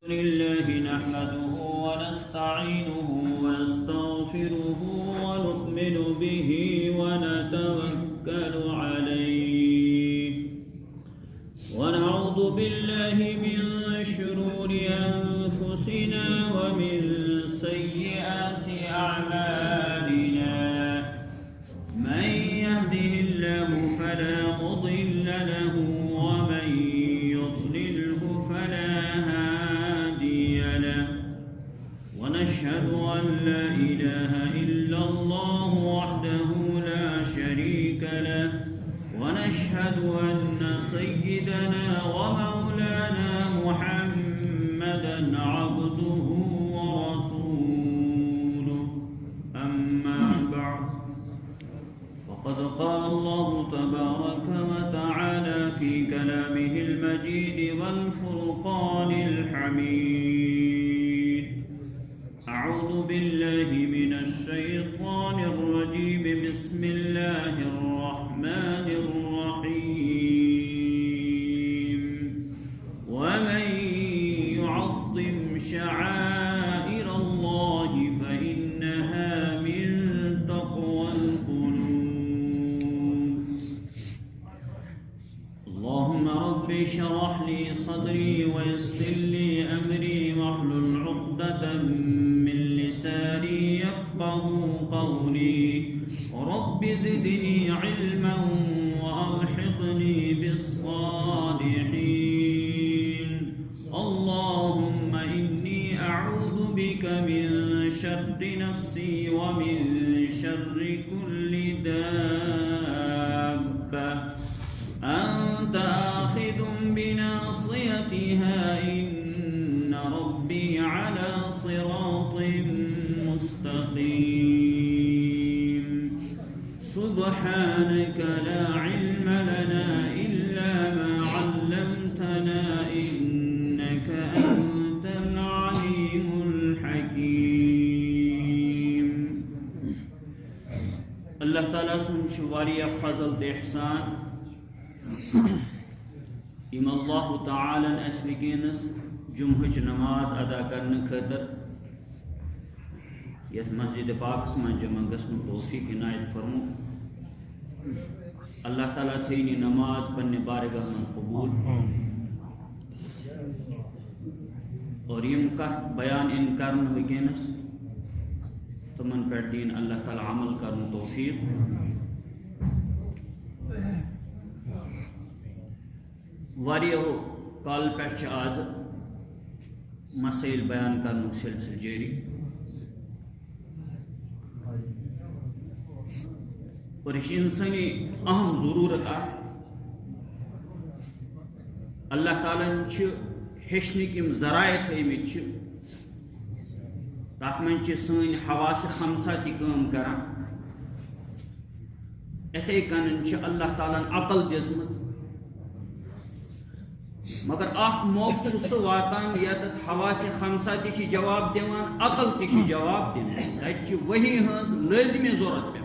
لله نحمده ونستعينه ونستغفره ونؤمن به ونتوكل عليه ونعوذ بالله من شرور أنفسنا ومن سيئات أعمالنا من يهده الله فلا مضل له ومن يضلله فلا هادي له ونشهد أن لا إله إلا الله وحده لا شريك له ونشهد أن سيدنا ومولانا محمدا عبده ورسوله أما بعد فقد قال الله تبارك وتعالى في كلامه المجيد والفرقان الحميد أعوذ بالله من الشيطان الرجيم بسم الله الرحمن الرحيم ومن يعظم شعائر الله فإنها من تقوى القلوب اللهم رب اشرح لي صدري ويسر لي أمري واحلل عقدة من لساني يفقه قولي رب زدني علما وألحقني بالصالحين اللهم إني أعوذ بك من شر نفسي ومن شر كل دابة أنت آخذ بناصيتها إن ربي على صراط مستقيم سبحانك لا علم لنا إلا ما علمتنا إنك أنت العليم الحكيم اللہ تعالیٰ سن شواریہ فضل دے احسان ام اللہ تعالیٰ اس وکینس جمعہ نماز ادا کرنے خاطر یت مسجد پاکس من جمع گژھنُک توفیق عنایت فرمو اللہ تعالیٰ تھین یہ نماز پنہ بارگاہ من قبول اور یم کت بیان ان کرن وکینس تمن پہ دین اللہ تعالیٰ عمل کرن توفیق واریہو کال پہ آج مسائل بیان کرن سلسل جاری اور یہ انسانی اہم ضرورت اللہ تعالیٰ ہیچنک یم ذرائع تھمت تک من سن حواس خمسہ تہ کام کران اتھے کن اللہ تعالیٰ عقل دژمژ مگر اخ موقع سہ واتان یت حواس خمسہ تہ جواب دیوان عقل تہ جواب دِوان تتہ وحی ہنز لازمی ضرورت پہ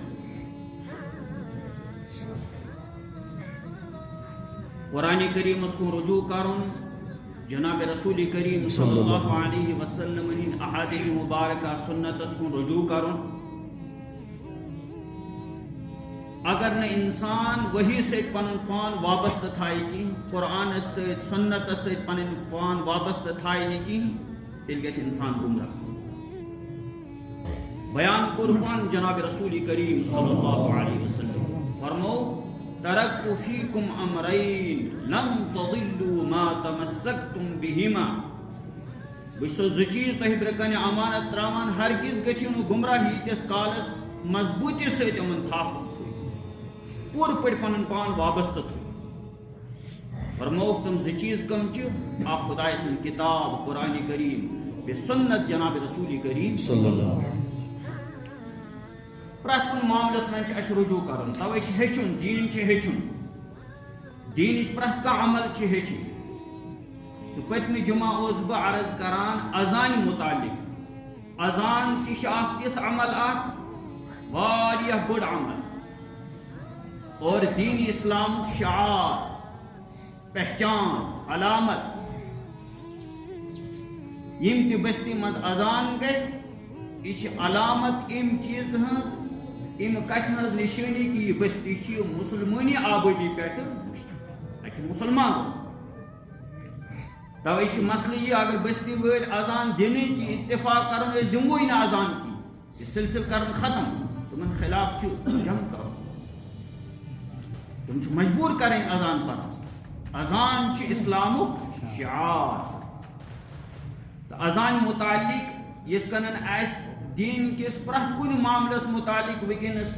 قرآن کریم کو رجوع کرن جناب رسول کریم صلی اللہ علیہ وسلم احادیث مبارکہ سنت کو رجوع کرن اگر نہ انسان وہی سے پن پان وابستہ تھائے کی قرآن سے سنت سے پن پان وابستہ تھائے کی تیل گژھِ انسان گمراہ بیان قرآن جناب رسول کریم صلی اللہ علیہ وسلم فرمو ترکت فیکم امرین لن تضلوا ما تمسکتم بہما بسو زچیز تہ برکن امانت تراوان ہرگز گژھِو نہٕ گمراہی تس کالس مضبوطی سۭتۍ یِمن تھاپ پور پٲٹھۍ پنُن پان وابستہٕ تھٲیِو فرموک تم زچیز کم چھ آپ خدا سن کتاب قرآن کریم بے سنت جناب رسول کریم صلی اللہ علیہ وسلم پرت کن معاملس من اس رجوع کرن توے ہیچن دین ہیچن دینچ پرت کا عمل ہیچن تو پتم جمعہ اوس بہ عرض کران اذان متعلق اذان تہ اخ تس عمل اخ واریاہ بڑ عمل اور دین اسلام شعار پہچان علامت یم تہ بستی مز اذان گس یہ علامت ام چیز ہز ام کتھ ہز نشانی کہ یہ بستی چھ مسلمانی آبادی پہ مسلمان توے چھ مسئلہ یہ اگر بستی ول اذان دن کی اتفاق کرن اس دموی نہ اذان کی یہ سلسل کرن ختم تمن خلاف چھ جنگ کرو تم چھ مجبور کریں اذان پر اذان چھ اسلامک شعار اذان متعلق یت کنن اس دین کس پرت کن معاملس متعلق وکنس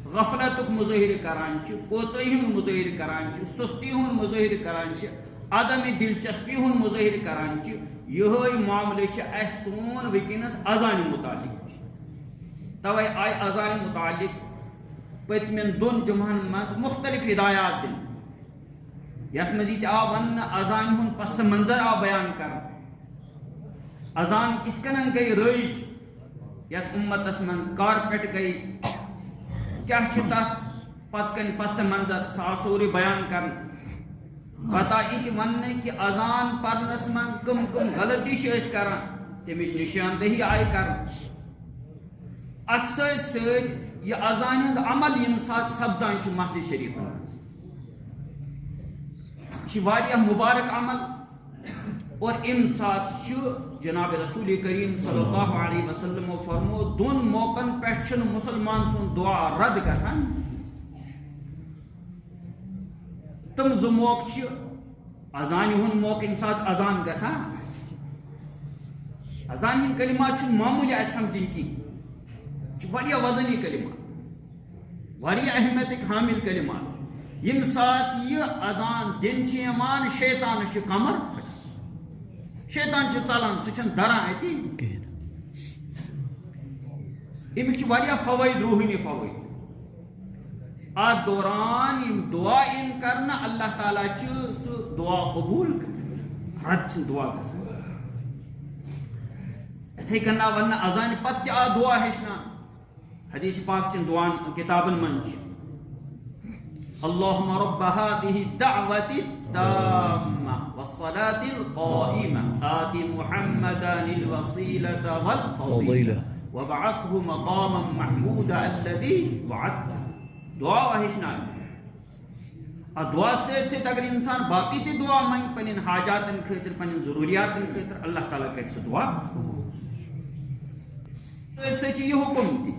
غفلت مظاہر کران کوتاہی ہند مظاہر کران سستی ہند مظاہر کران عدم دلچسپی ہند مظاہر کران یہ معاملہ اس سون وکنس اذان متعلق توے آئی اذان متعلق پتمن دون جمعن مز مختلف ہدایات دن یت مزید آ ون اذان ہند پس منظر آ بیان کر اذان کت کنن گئی رج یت امتس من کارپیٹ گئی کیا تک پت کن پس منظر سا سوری بیان کر پتہ یہ ون کہ اذان پرنس من کم کم غلطی کران تمچ نشاندہی آئی کر ات ست یہ اذان ہز عمل یم سات سپدان مسجد شریف یہ مبارک عمل اور ام سات جناب رسول کریم صلی اللہ علیہ وسلم فرمو دون موقعن پہ مسلمان سن دعا رد گسان تم زو موقع اذان ہن موقع ام سات اذان گسان اذان ہن کلمات معمولی اس سمجھن کی وزنی کلمات اہمیت حامل کلمات یم سات یہ اذان دن یمان شیطان کمر شیطان ژلان سہ دران اتی امیک فوائد روحانی فوائد ات دوران یم دعا ان کرنا اللہ تعالیٰ سہ دعا قبول رد دعا گژھان اتھے کن ون اذان پتہ آ دعا ہیچنان حدیث پاک چن دعان کتابن من اللهم رب هذه الدعوة التامة والصلاة القائمة آت محمدا الوسيلة والفضيلة وابعثه مقاما محمودا الذي وعدته دعا وحشنا دعا سے اگر انسان باقی تی دعا مانگ پنن حاجات خاطر پنن ضروریات خاطر اللہ تعالیٰ کر سہ دعا سے یہ حکم تھی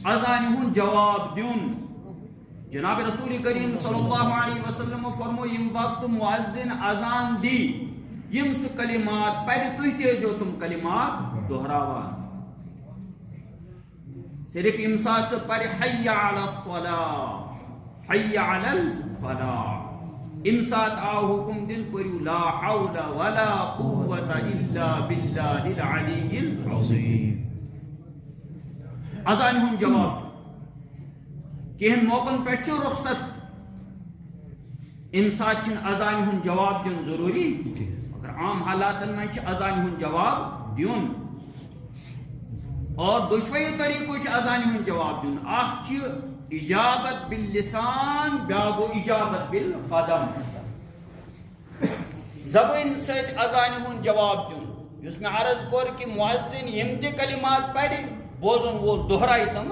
اذان ہن جواب دیون جناب رسول کریم صلی اللہ علیہ وسلم فرمو یم وقت مؤذن اذان دی یم سہ کلمات پہلے تھی تے جو تم کلمات دہراوان صرف یم سات سے پر حی علی الصلاة حی علی الفلاح یم سات آ حکم دن پریو لا حول ولا قوة الا باللہ العلی العظیم اذان ہن جواب کہن موقعن پہ رخصت ام سات اذان ہن جواب دین ضروری مگر عام حالاتن میں اذان ہن جواب دیون اور دشوئی طریقوں اذان ہن جواب دیون اخ اجابت باللسان بیاگو اجابت بالقدم زبان سچ اذان ہن جواب دیون اس میں عرض کور کہ مؤذن یم تے کلمات پڑھ بوزن وہ دہرائی تم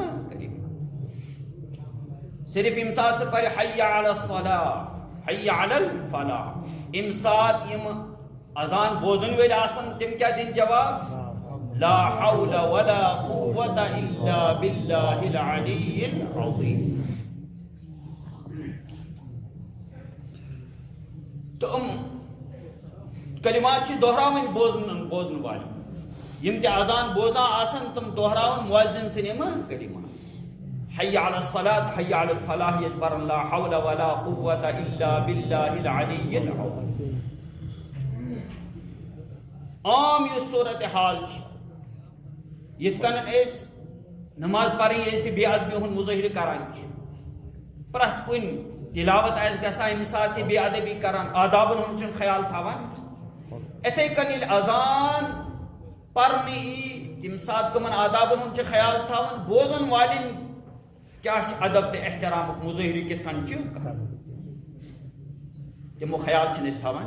صرف امسات سے پر حی علی الصلاة حی علی الفلاح امسات یم اذان بوزن ویل آسن تم کیا دن جواب لا حول ولا قوة الا باللہ العلی العظیم تو کلمات چھ دہراون بوزن والی یم تے اذان بوزان آسن تم دہراون مؤذن سنیم کلمات حی علی الصلاة حی علی الفلاح یجبر لا حول ولا قوة الا باللہ العلی العظیم عام یہ صورتحال یت کنن اس نماز پڑھیں یہ بے ادبی ہن مظاہر کران پرت کن تلاوت آس گسان امہ سات بے ادبی کران آدابن ہن خیال تھاوان اتھے کن اذان پرنے تم سات کمن آدابن ہن خیال تھاون بوزن والن کیا ادب تو احترام مظاہر کت کن تمو خیال اس تھاون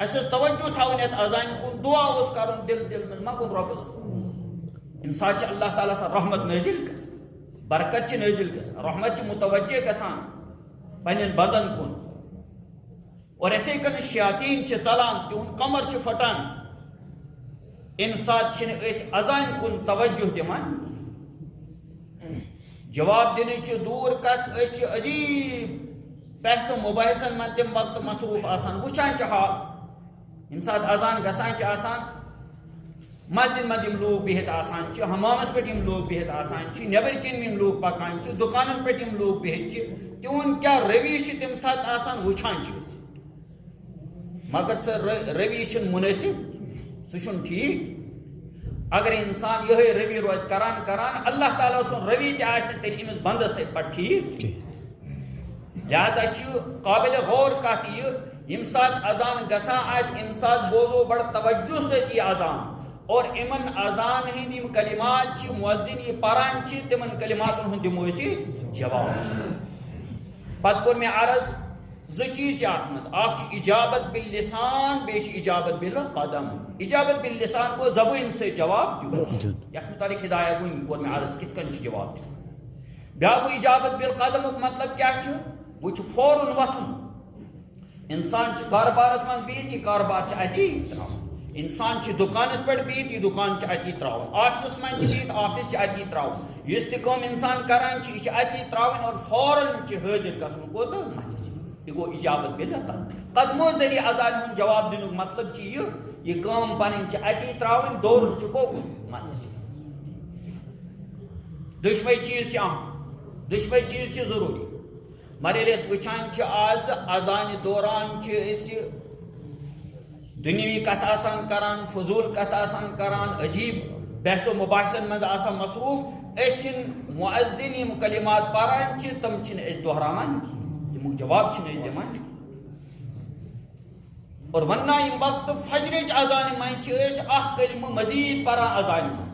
اس توجہ تھاون ات اذان کن دعا اس کرن دل دل من مگن ربس امسات اللہ تعالیٰ سا رحمت نازل گژھان برکت نازل گژھان رحمت متوجہ گژھان پنن بدن کن اور اتھے کن شیاطین ژلان تہند کمر پھٹان امہ سات اذان کن توجہ دمان جواب دن دور کت عجیب بحث و مباحثن من تم وقت مصروف آسان وچان حال یم سات اذان گسان آسان مسجد مز لوگ بہت آسان حمامس پہ لوگ بہت آسان نبر کن لوگ پکان دکانن پہ لوگ بہت تہد کیا روی تم سات آسان وچان مگر سہ روی مناسب سہ ٹھیک اگر انسان یہ روی روز کران کران اللہ تعالیٰ سن روی تیل امس بندس ست پہ ٹھیک لہذا قابل غور کت یم سات اذان گسان ام سات بوزو بڑ توجہ ست یہ اذان اور امن اذان ہند یم کلمات مؤذن یہ پران تمن کلماتن ہند دمو جواب پتہ کور میں عرض زٕ چیز ات مز اخ اجابت باللسان بیش اجابت بالقدم اجابت باللسان کو زبان سے جواب دیو یت متعلق ہدایت ون کور میں عرض کت کن جواب دیو بیاکھ گو اجابت بالقدم مطلب کیا وہ فوراً وتھن انسان کاربارس من بہت یہ کاربار اتی انسان دکانس پہ بہت یہ دکان اتی تراؤن آفسس من بہت آفس اتی تراؤن اس تہ کم انسان کران یہ اتی تراؤن اور فوراً حاضر گھن کوت مسجد یہ گو اجابت بالقدم قدمو ذریعہ اذان ہند جواب دن مطلب یہ کام پن اتی تراؤن دورن کوکن مسجد دشوے چیز اہم دشوے چیز ضروری مگر ییٚلہِ وچان آز اذان دوران دنیوی کت آسان کران فضول کت آسان کران عجیب بحث و مباحثن مز آسان مصروف مؤذن یم کلمات پران تم دہراوان تمیک جواب دمان اور وننا یم وقت فجرچ اذان من اخ کلمہ مزید پران اذان من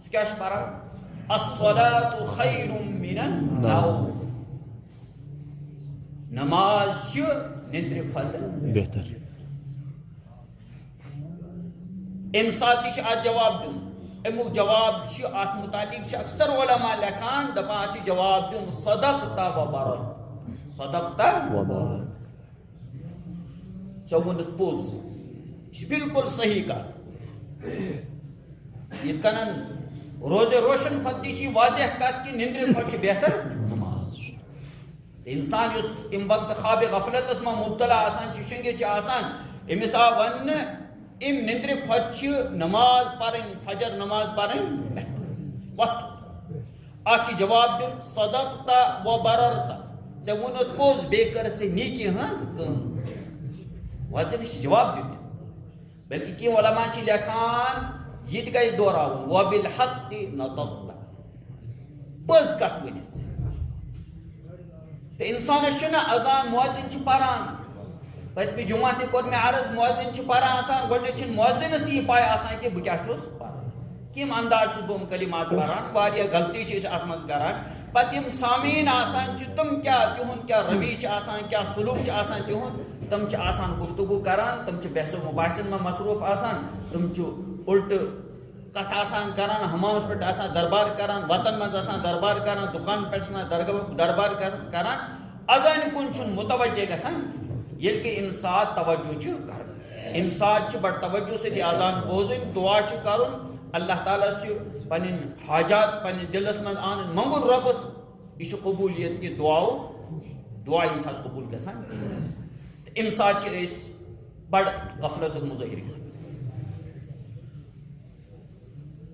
سہ کیا پران الصلاۃ خیر من النوم نماز نندر کھتہ بہتر ام سات ات جواب دن امیک جواب ات متعلق اکثر علماء لکھان دپان جواب دن صدقت و برت صدقت و برت ژےٚ وونُتھ پوٚز یہ بالکل صحیح کت یت کنن روز روشن کھت تہ واضح کت کہ نندر کھت بہتر نماز انسان اس ام وقت خواب غفلتس من مبتلا آسان شنگت آسان امس آو ون ام نندر کھت نماز پرن فجر نماز پرن وقت ات جواب دن صدقت و بررت ژےٚ وونُتھ پوٚز بیٚیہِ کٔرٕتھ ژےٚ نیکی ہٕنٛز کٲم وۄنۍ ژےٚ جواب دیُن بلکہ کینٛہہ علما چھِ لیکھان یہ تہِ گژھِ دہراوُن وبالحق نطقت پٔز کتھ ؤنِتھ تو انسانس اذان مؤذن پران پتمہ جمعہ تہ کور میں عرض مؤذن پران آسان گۄڈنیٚتھ چھنہٕ مؤذنس تہ یہ پاے آسان کہ بہ کیا چھُس پران کم انداز چھُس بہٕ کلمات پران واریاہ غلطی چھِ أسۍ اتھ منٛز کران پتہٕ یِم سامعین آسان چھِ تم کیا تہنٛد کیا روی چھُ آسان کیا سلوک چھُ آسان تہنٛد تم چھِ آسان گفتگو کران تم چھِ بحث و مباحثن منٛز مصروف آسان تم چھِ الٹہٕ کتھ آسان کران حمامس پہ آسان دربار کران وطن مز آسان دربار کران دکان پہ دربار کران اذان کن چھن متوجہ گژھان ییٚلہِ کہ امہِ سات توجہ چھُ کرُن امہِ سات چھُ بڑ توجہ سۭتۍ اذان بوزٕنۍ دعا چھُ کرُن اللہ تعالیٰ چھُ پنٕنۍ حاجات پننِس دلس منٛز انٕنۍ منگُن رۄبس یہِ چھُ قبوٗلیت کہِ دعا ییٚمہِ ساتہٕ قبوٗل گژھان تہٕ امہِ ساتہٕ چھِ أسۍ بڑ غفلتُک مظٲہرٕ کران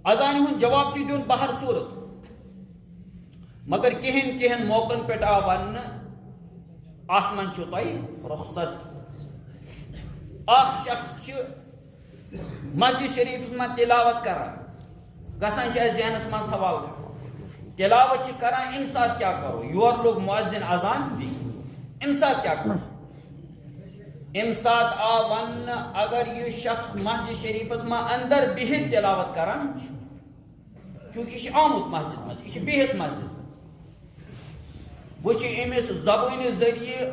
اذان ہند جواب دن بہر صورت مگر کہن موقعن پہ آو ون ات من تہ رخصت اخ شخص مسجد شریف من تلاوت کران گسان ذہنس من سوال تلاوت کران ام سات کیا کرو یور لوگ مؤذن اذان دی ام سات کیا کرو ام سات آ ون اگر یہ شخص مسجد شریفس ما اندر بہت تلاوت کران چونکہ یہ آمت مسجد مز یہ بہت مسجد وچ امس زبان ذریعہ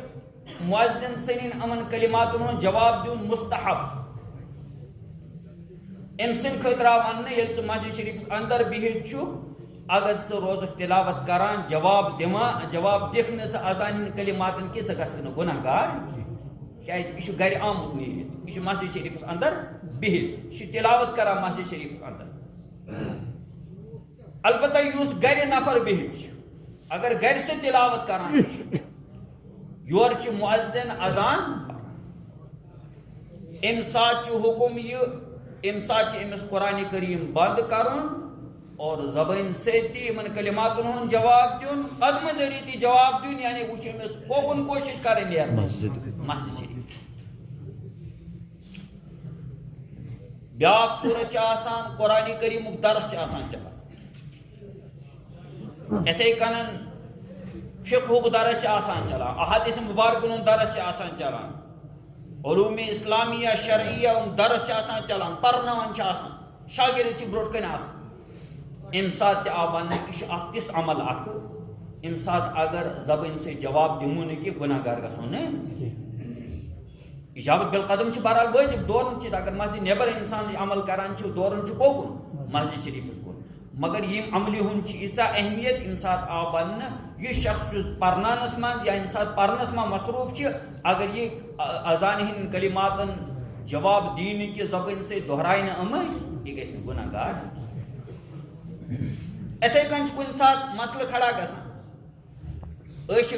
مؤذن سنین امن کلماتن ہن جواب دیون مستحب ام سن خطرہ ون یل مسجد شریف اندر بہت چھو اگر ثہ روز تلاوت کران جواب دکھ نا اذان ہند کلماتن کی ثہ گھک گناہ گار یہ گھر آمت نیت یہ مسجد شریف اندر بہت یہ تلاوت کران مسجد شریف اندر البتہ اس گھر نفر بہت اگر گھر سے تلاوت کران یور مؤذن اذان ام سات حکم یہ ام سات امس قرآن کریم بند کرن اور زبان سے ان کلماتن ہن جواب دیون قدم ذریعہ تی جواب دیون یعنی وہ امس کوکن کوشش کرن یار مسجد شریف بیاکھ سورت آسان قرآن کریم درس آسان چلان اتھے کنن فقہ درس آسان چلان احادیث مبارکن درس آسان چلان علوم اسلامیہ شرعیہ درس آسان چلان پرناون آسان شاگرد بروٹ کن آسان ام سات آبان یہ تس عمل اخ ام سات اگر زبان سے جواب دمو نا کہ گناہ گار گھو اجابت بالقدم بہرحال واجب دورن اگر مسجد نیبر انسان عمل کران دورن کوکن مسجد شریف کن مگر یم عملی ہن ایسا اہمیت ام سات آ بن یہ شخص پرنانس من یا ام سات پرنس من مصروف اگر یہ اذان ہند کلماتن جواب دین کہ زبان سے دہرائے نا یہ گھس گناہ گار اتھے کن کن سات مسئلہ کھڑا گھان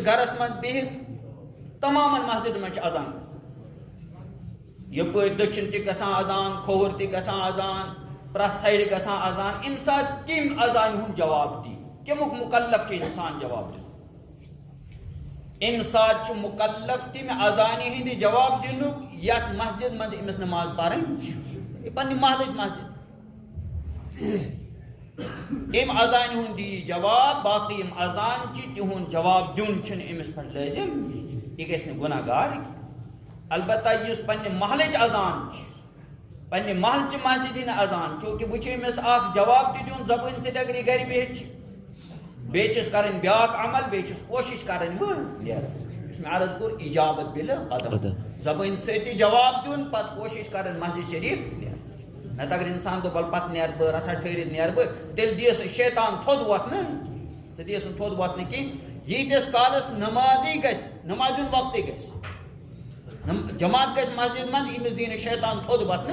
گرس من بہت تمام مسجد من اذان گھان یپ دچن تہ گھان اذان کھوور تہ گھان اذان پرت سائڈ گھان اذان ام سات کم اذان ہند جواب دی کمیک مکلف انسان جواب دین ام سات مکلف تم اذان ہند جواب دن یت مسجد من امس نماز پرن پنہ محلچ مسجد ام اذان ہند دی جواب باقی ام اذان تہند جواب دن امس پہ لازم یہ گھس گناہ گار البتہ اس پنہ محلچ اذان پنہ محلچ مسجد ہند اذان چونکہ وچ امس اخ جواب تہ دین زبان سے اگر یہ گھر بہت بیس کرن بیاکھ عمل بیس کوشش کرن اس میں عرض کور اجابت بالقدم زبان سے تہ جواب دین پتہ کوشش کرن مسجد شریف نت اگر انسان دو بل پتہ نیر بہ رژھا ٹھہرت نیر بہ تیل دیس شیطان تھود وتھ سہ دیس تھود وتھ کہ ییتس کالس نمازی گژھِ نمازن وقت گژھِ جماعت گژھِ مسجد من امس دین شیطان تھود وتھ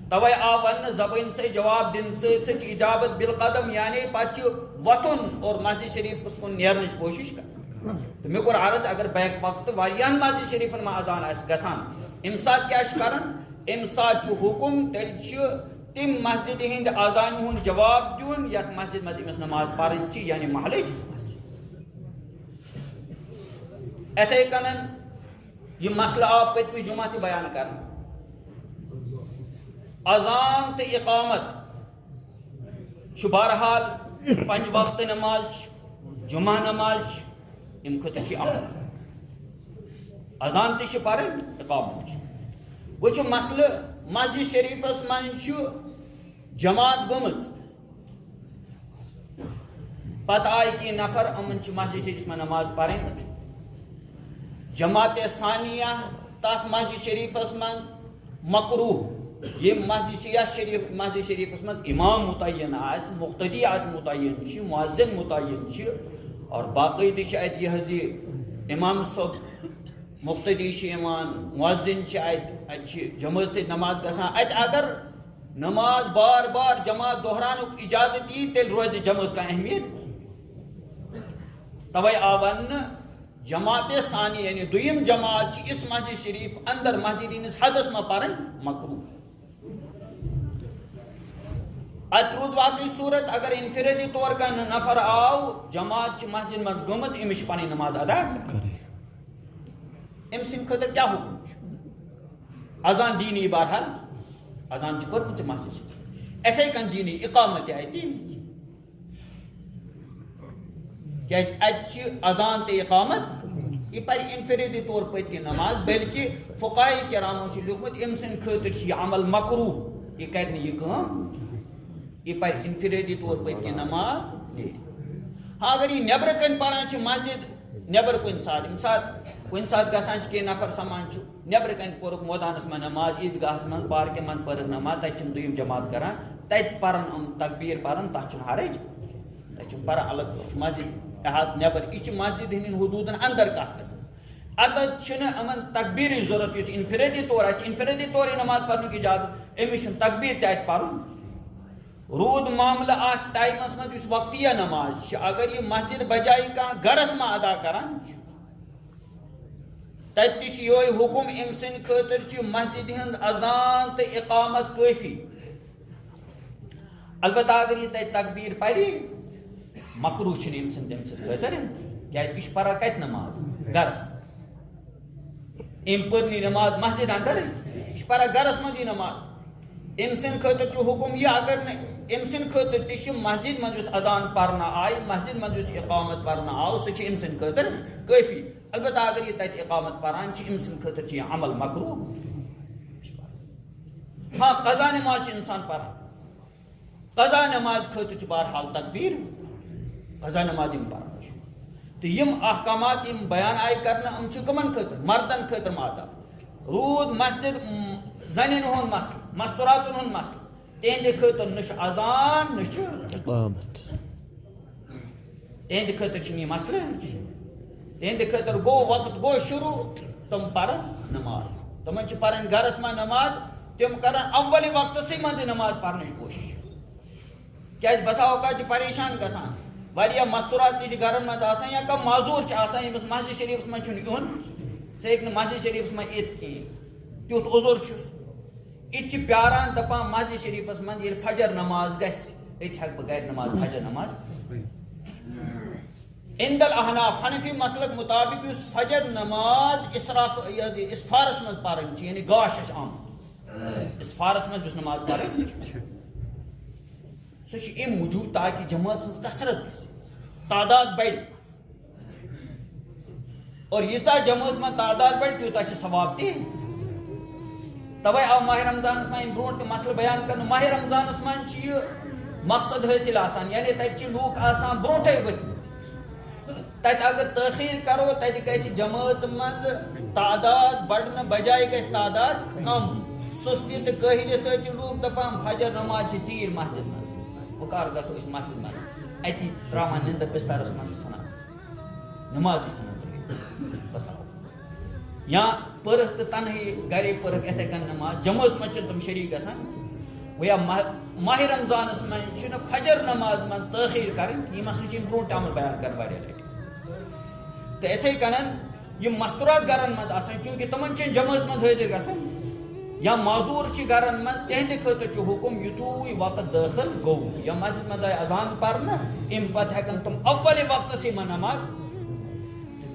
توے آ ون زبان سے جواب دن ست اجابت بالقدم یعنی پتہ وتن اور مسجد شریف کن نیرنچ کوشش کر تو مے کور عرض اگر بیک وقت واریاہن مسجد شریفن من اذان گژھان ام سات کیا کرن ام سات حکم تیل تم مسجد ہند اذان ہند جواب دین یت مسجد مز امس نماز پرن یعنی محلچ اتھے کنن یہ مسئلہ آو پتمہ جمعہ تہ بیان کرن اذان تو اقامت بہرحال پنج وقت نماز جمعہ نماز ام خطر عمل اذان تہ پرن اقامت وچ مسئلہ مسجد شریفس من جماعت گمت پتہ آئی کہ نفر امن مسجد شریف من نماز پرن جماعت ثانیہ تات مسجد شریفس من مکروہ یہ مسجد شریفس من امام متعین آس مقتدی ات متعین مؤذن متعین اور باقاعدہ ات یہ امام صاحب مقتدی مؤذن ات جماعت سے نماز گژھان ات اگر نماز بار بار جماعت دہرانک اجازت ای تیل روز جماعت کا اہمیت توے آ ون جماعت ثانی یعنی دویم جماعت اس مسجد شریف اندر مسجد ہندس حدس میں پرن مکروہ ات رود واقعی صورت اگر انفرادی طور کا نفر آو جماعت مسجد مز گمت امش پانی نماز ادا ام سن خطر کیا حکم اذان دینی بہرحال اذان کورمت مسجد اتھے کن دینی اقامت آئی دینی کیا اذان تے اقامت یہ پر انفرادی طور پت کی نماز بلکہ فقہاء کرامو سے لیکھمت ام سن خاطر یہ عمل مکروہ یہ کرنے یہ کام یہ پر انفرادی طور پت کی نماز ہاں اگر یہ نیبر کن پڑھان مسجد نیبر کن سات گژھان کی نفر سمان نیبر کن پورک مودانس من نماز عیدگاہس من پارکہ من پورک نماز تم دویم جماعت کران تت پرن تکبیر پرن تر حرج تر پران الگ سہ مسجد احاط نیبر یہ مسجد ہند حدودن اندر کت گژھان اتت امن تکبیر ضرورت اس انفرادی طور انفرادی طور نماز پڑھنے کی اجازت امس تکبیر تک پرن رود معاملہ ات ٹائمس من اس وقتیہ نماز اگر یہ مسجد بجائے کھانا گرس میں ادا کران تت یہ حکم ام سن خاطر مسجد ہند اذان تو اقامت کافی البتہ اگر یہ تت تکبیر پری مکروہ ام سن تم سن خاطر یہ پڑا کت نماز گرس ام پرنی نماز مسجد اندر یہ پڑا گرس مز یہ نماز ام سن خاطر حکم یہ اگر ام سن خاطر تہ مسجد مز اذان پرنا آئی مسجد مز اقامت پرنا آو سہ ام سن خاطر کافی البتہ اگر یہ تت اقامت پران ام سن خاطر یہ عمل مکروہ ہاں قضا نماز انسان پران قضا نماز خاطر بہرحال تکبیر قضا نماز پران تو یم احکامات یم بیان آئی کرنا کمن خاطر مردن خاطر مادہ رود مسجد زنین ہند مسئلہ مستوراتن ہند مسئلہ تہند خاطر نش اذان نش اقامت تہند خاطر یہ مسئلہ تہند خاطر گو وقت گو شروع تم پرن نماز تمن پرن گرس من نماز تم کرن اول وقت سی مز نماز پرنچ کوشش کیا بسا اوقات پریشان گسان واریاہ مستورات تہ گرن مز آسان یا کم معذور آسان یمس مسجد شریف من چھن یون سہ ہیکہ مسجد شریف من یت کہین تیوت عذر چھس یہ پیاران دپان مسجد شریفس من یل فجر نماز گژھِ ات ہیکہ بہ گھر نماز فجر نماز عند الاحناف حنفی مسلک مطابق اس فجر نماز اسفارس مز پرن یعنی گاش آمد اسفارس مز اس نماز پرن سہ ام موجود تاکہ جماعت ہز کثرت گژھِ تعداد بڑھ اور ییژا جماعت من تعداد بڑھ تیوتاہ چھ ثواب تہ توے آو ماہ رمضانس من برونٹ مسئلہ بیان کرنا ماہ رمضانس من یہ مقصد حاصل آسان یعنی تت لوک آسان برونٹے ورتھ تت اگر تاخیر کرو تت گژھِ جماعت مز تعداد بڑھنے بجائے گژھِ تعداد کم سستی تو کاہلی ست لوک دپان فجر نماز چھ ژیٖر مسجد مز وہ کر گژھو اس مسجد مز اتی تراوان نندر بسترس مز ژھنان نماز ژھنان بس یا پرکھ تو تنہی گرے پرکھ اتھے کن نماز جماعت مز تم شریک گژھان ویا ماہ رمضانس مز فجر نماز من تاخیر کرن یہ مسئلہ برونٹ آمت بیان کر واریاہ لٹہِ تو اتھے کنن یہ مستورات گرن مز آسان چونکہ تمن جماعت مز حاضر گژھان یا معذور گرن مز تہند خاطر حکم یتھوے وقت داخل گو یا مسجد مز آئی اذان پرنا ام پتہ ہیکن تم اول وقت سے من نماز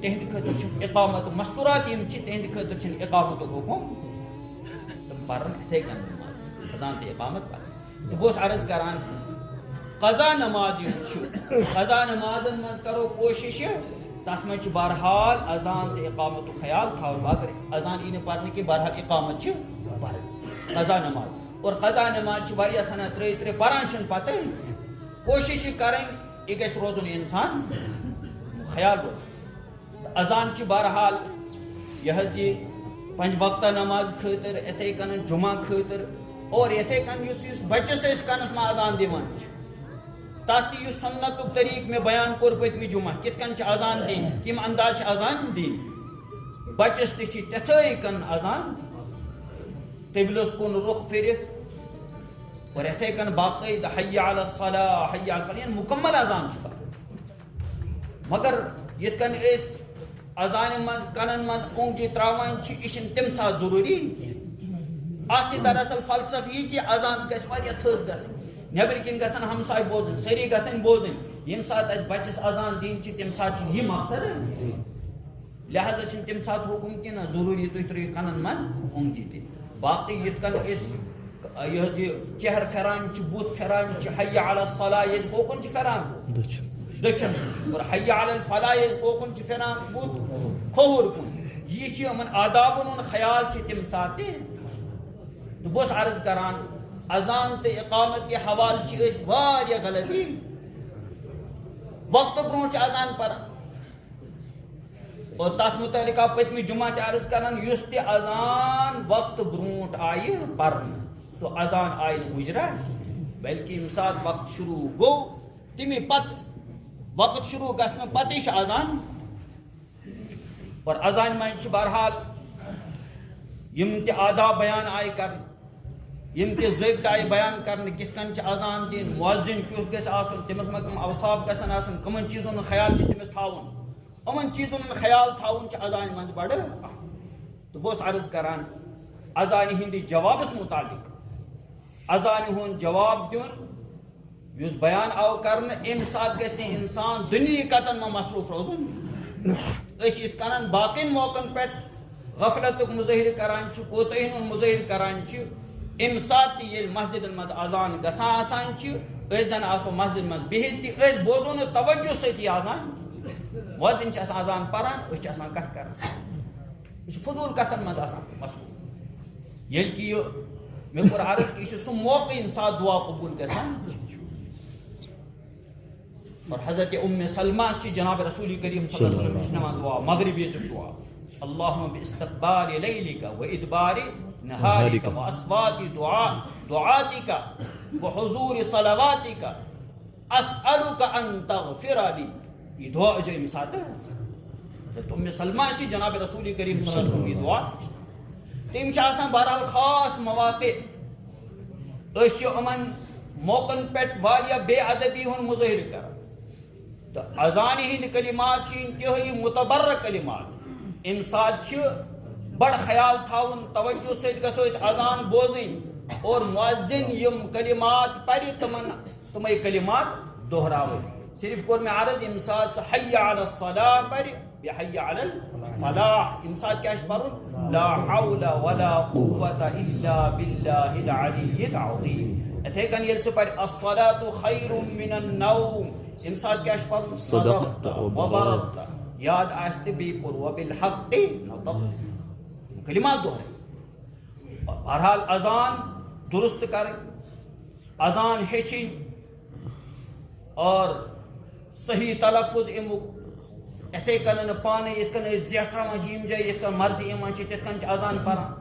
تہند خاطر اقامت مستورات یم تہند خاطر اقامت حکم تم پرن اتھے کن نماز اذان تو اقامت پرن تو بہت عرض کران قضا نماز قضا نمازن مز کرو کوشش تک من بہرحال اذان تو اقامت خیال تھو اگر اذان ای پرنے کی بہرحال اقامت پرن قضا نماز اور قضا نماز واریاہ سنہ ترے ترے پران چھن پتہ کوشش کریں یہ گژھِ روزن انسان خیال روز اذان بہرحال یہ پنج وقتہ نماز خاطر اتھے کن جمعہ خاطر اور اتھے کن اس بچس اس کنس میں اذان دیوان تات یہ سنت طریق میں بیان کور پتمی جمعہ کت کن اذان دین کم انداز اذان دین بچس تہ تتھے کن اذان قبلس کن رخ پھرت اور اتھے کن باقاعدہ حی علی الصلاۃ حی علی الفلاح مکمل اذان مگر یت کن اس اذان مز کنن مز اونجی تراوان یہ تم سات ضروری ات دراصل فلسفہ یہ کہ اذان گژھِ واریاہ تھز گژھٕنۍ نیبر کن گژھن ہمسائے بوزن سری گژھن بوزن یم سات اس بچس اذان دین تم سات یہ مقصد لہذا تم سات حکم کی ضروری تھی ترو کنن مز اونجی تہ باقی یت کن اس یہ چہر پھران بت پھران حی علی الصلاۃ یہ کوکن پھران دچن اور حی علی الفلاح کوکن چھ پھران بوت کھوور کن یہ چھ یمن آدابن ہن خیال چھ تم سات تو بس عرض کران اذان تے اقامت کے حوال چھ اس واریاہ غلطی وقت برونٹ اذان پر اور تات متعلق پتمی جمعہ تے عرض کران یس تے اذان وقت برونٹ آئی پر سو اذان آئی مجرا بلکہ امساد وقت شروع گو تمی پت وقت شروع گسن پتش اذان اور اذان من چھ بہرحال یم تے آداب بیان آئی کر یم تے ضابطہ آئی بیان کرنے کت کن چھ اذان دین مؤذن کیُتھ گژھِ آسُن تٔمِس ما کم اوصاف گژھن آسن کمن چیزن ہُنٛد خیال چھ تٔمِس تھاوُن یِمن چیزن ہُنٛد خیال تھاوُن چھ اذان منٛز بڑٕ تو بہٕ اوسُس عرض کران اذانہِ ہٕنٛدِس جوابس متعلق اذانہِ ہُنٛد جواب دیُن یُس بیان آو کرنہٕ امہِ ساتہٕ گژھِ نہٕ انسان دُنیہِکۍ کتن منٛز مصروف روزُن أسۍ یِتھ کٔنن باقین موقعن پٮ۪ٹھ غفلتُک مظٲہرٕ کران چھِ کوتاہی ہُنٛد مظٲہرٕ کران چھِ امہِ ساتہٕ تہِ ییٚلہِ مسجدن منٛز اذان گژھان آسان چھِ أسۍ زن آسو مسجد منٛز بِہِتھ تہِ أسۍ بوزو نہٕ توجہ سۭتی اذان مؤذن چھِ آسان اذان پران أسۍ چھِ آسان کتھ کران یہِ چھُ فضوٗل کتھن منٛز آسان مصروف ییٚلہِ کہِ یہِ مےٚ کوٚر عرض کہِ یہِ چھُ سُہ موقعہٕ ییٚمہِ ساتہٕ دعا قبوٗل گژھان اور حضرت ام سلمہ چھ جناب رسول کریم صلی اللہ علیہ وسلم ہیچناوان دعا مغربی دعا اللہم باستقبال لیلک و ادبار نہارک و اصوات دعاتک و حضور صلواتک اسألک ان تغفر لی یہ دعا جو امسات حضرت ام سلمہ چھ جناب رسول کریم صلی اللہ علیہ وسلم یہ دعا تم چھ آسان بہرحال خاص مواقع أسۍ چھِ یِمن موقعن پٮ۪ٹھ واریاہ بے ادبی ہُنٛد مظٲہرٕ کران تو اذانہِ ہٕنٛدۍ کلمات چھِ انتہٲئی متبرک کلمات امہِ ساتہٕ چھِ بڑٕ خیال تھاوُن توجہ سۭتۍ گژھو أسۍ اذان بوزٕنۍ اور مؤذن یم کلمات پرِ تمے کلمات دہراوٕنۍ صرف کوٚر مےٚ عرض ییٚمہِ ساتہٕ سُہ حی علی الصلاح پرِ بیٚیہِ حی علی الفلاح ییٚمہِ ساتہٕ کیٛاہ چھُ پرُن لا حول ولا قوة الا باللہ العلی العظیم اتھے کن ییٚلہِ سُہ پرِ الصلاۃ خیر من النوم امہِ ساتہٕ کیٛاہ چھُ پرُن صدقت وبررت یاد آسہِ تہٕ بیٚیہِ پوٚر وبالحق نطقت کلمات دہرٲے بہرحال اذان درست کرٕنۍ اذان ہیٚچھِنۍ اور صحیح تلفظ امیُک یِتھے کٔنۍ نہٕ پانے یِتھ کٔنۍ أسۍ زیٹھراوان چھِ ییٚمہِ جایہِ یِتھ کٔنۍ مرضی یِوان چھِ تِتھ کٔنۍ چھِ اذان پران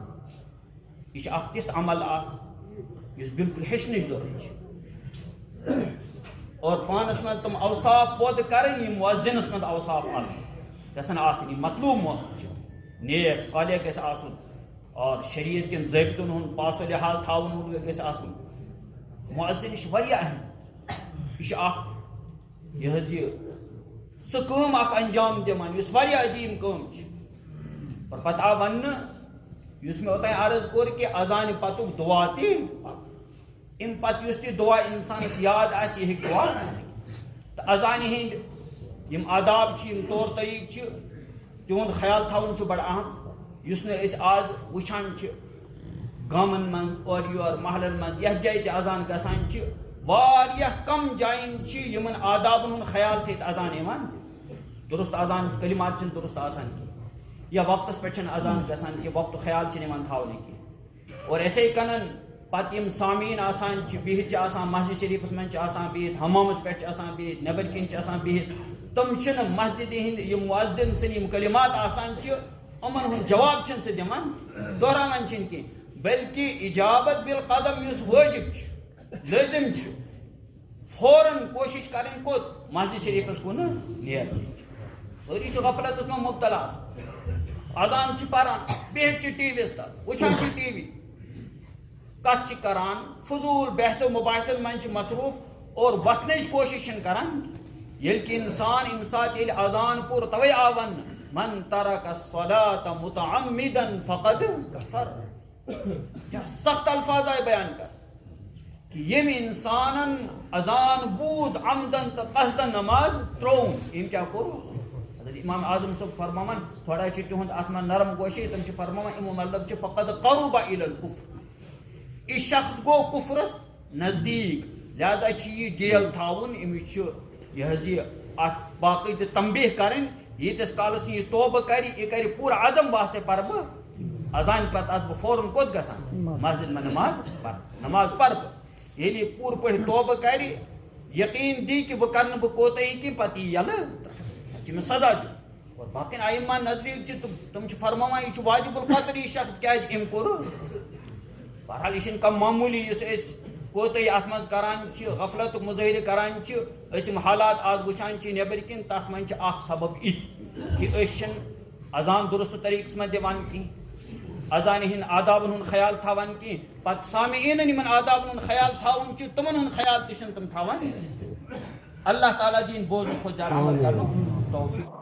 یہِ چھُ اکھ تِژھ عمل اکھ یُس بالکل ہیٚچھنٕچ ضروٗرت چھِ اور پانس منٛز تِم اوصاف پٲدٕ کرٕنۍ یِم مؤذنس منٛز اوصاف آسن گژھن آسٕنۍ یِم مطلوب چھِ نیک صالح گژھِ آسُن اور شریعت کٮ۪ن ضٲبطن ہُنٛد پاس و لحاظ تھاوُن وول گژھِ آسُن مؤذن چھُ واریاہ اہم یہِ چھُ اکھ یہِ حظ یہِ سُہ کٲم اکھ انجام دِوان یُس واریاہ عظیٖم کٲم چھِ اور پتہٕ آو وننہٕ یُس مےٚ اوٚتانۍ عرض کوٚر کہِ اذانہِ پتُک دعا تہِ امہِ پتہٕ یُس تہِ دعا انسانس یاد آسہِ یہِ ہیٚکہِ دعا تہٕ اذانہِ ہٕنٛدۍ یِم آداب چھِ یِم طور طریٖقہٕ چھِ تِہُنٛد خیال تھاوُن چھُ بڑٕ اہم یُس نہٕ أسۍ آز وٕچھان چھِ گامن منٛز اورٕ یور محلن منٛز یتھ جایہِ تہِ اذان گژھان چھِ واریاہ کم جاین چھِ یِمن آدابن ہُنٛد خیال تھٲیِتھ اذان یِوان درست اذان کلمات چھِنہٕ درست آسان کینٛہہ یا وقتس پٮ۪ٹھ چھِنہٕ اذان گژھان کینٛہہ وقتُک خیال چھِنہٕ یِوان تھاونہٕ کینٛہہ اور یِتھے کٔنن پتہٕ یِم سامیٖن آسان چھِ بِہِتھ چھِ آسان مسجد شریٖفس منٛز چھِ آسان بِہِتھ حمامس پٮ۪ٹھ چھِ آسان بِہِتھ نٮ۪بر کِنۍ چھِ آسان بِہِتھ تِم چھِنہٕ مسجدِ ہٕنٛدۍ یِم مؤذن سٕنٛدۍ یِم کلمات آسان چھِ یِمن ہُنٛد جواب چھِنہٕ سُہ دِوان دہراوان چھِنہٕ کینٛہہ بلکہِ اجابت بالقدم یُس وٲجب چھُ لٲزِم چھُ فوراً کوٗشِش کرٕنۍ کوٚت مسجد شریٖفس کُن نیرنٕچ سٲری چھِ غفلتس منٛز مُبتلا آسان اذان چھِ پران بِہِتھ چھِ ٹی وی یس تل وٕچھان چھِ ٹی وی کتھ چھِ کران فضوٗل بحثو مباحثن منٛز چھِ مصروٗف اور وتھنٕچ کوٗشش چھِنہٕ کران ییٚلہِ کہِ انسان ییٚمہِ ساتہٕ ییٚلہِ اذان کوٚر توے آو وننہٕ من ترک الصلاة متعمدا فقد کفر کیٛاہ سخت الفاظ آیہِ بیان کر کہ ییٚمہِ انسانن اذان بوٗز عمدن تہٕ قصدن نماز ترٛووُن أمۍ کیٛاہ کوٚر حضرت امام اعظم صٲب فرماوان تھوڑا چھِ تِہُنٛد اتھ منٛز نرم گوشی تِم چھِ فرماوان امیُک مطلب چھُ فقد قرب الى الکفر یہِ شخص گوٚو کُفرس نزدیٖک لہذا چھِ یہِ جیل تھاوُن أمِس چھُ یہِ حظ یہِ باقی تہ تنبیہ کریں یتس کالس یہ توبہ کر یہ کر پور عزم واسطے پر بہ اذان پتہ بہ فوراً کوت گژھان مسجد میں نماز پر ییٚلہِ پوٗرٕ پٲٹھۍ توبہ کر یقین دی کہ بہ کرنہٕ بہ کوتاہی کی پتہ یی یلہٕ چھِ مےٚ سزا دیُن اور باقین ائمہ نزدیک چھِ تم چھِ فرماوان یہ چھُ واجب القطر یہ شخص کیازِ أمۍ کوٚر بہرحال یہ چھُنہٕ کانٛہہ معموٗلی یُس أسۍ کوتاہی اتھ منٛز کران چھِ غفلتُک مظٲہرٕ کران چھِ أسۍ یِم حالات آز وٕچھان چھِ نیٚبٕرۍ کِنۍ تتھ منٛز چھِ اکھ سبب یہِ کہ أسۍ چھِنہٕ اذان درست طریقس منٛز دِوان کینٛہہ اذانہِ ہٕنٛدۍ آدابن ہُنٛد خیال تھاوان کینٛہہ پتہٕ سامعیٖنن یِمن آدابن ہُنٛد خیال تھاوُن چھُ تِمن ہُنٛد خیال تہِ چھِنہٕ تِم تھاوان اللہ تعالیٰ دِیِن بوزنہٕ کھۄتہٕ زیادٕ عمل کرنُک توفیٖق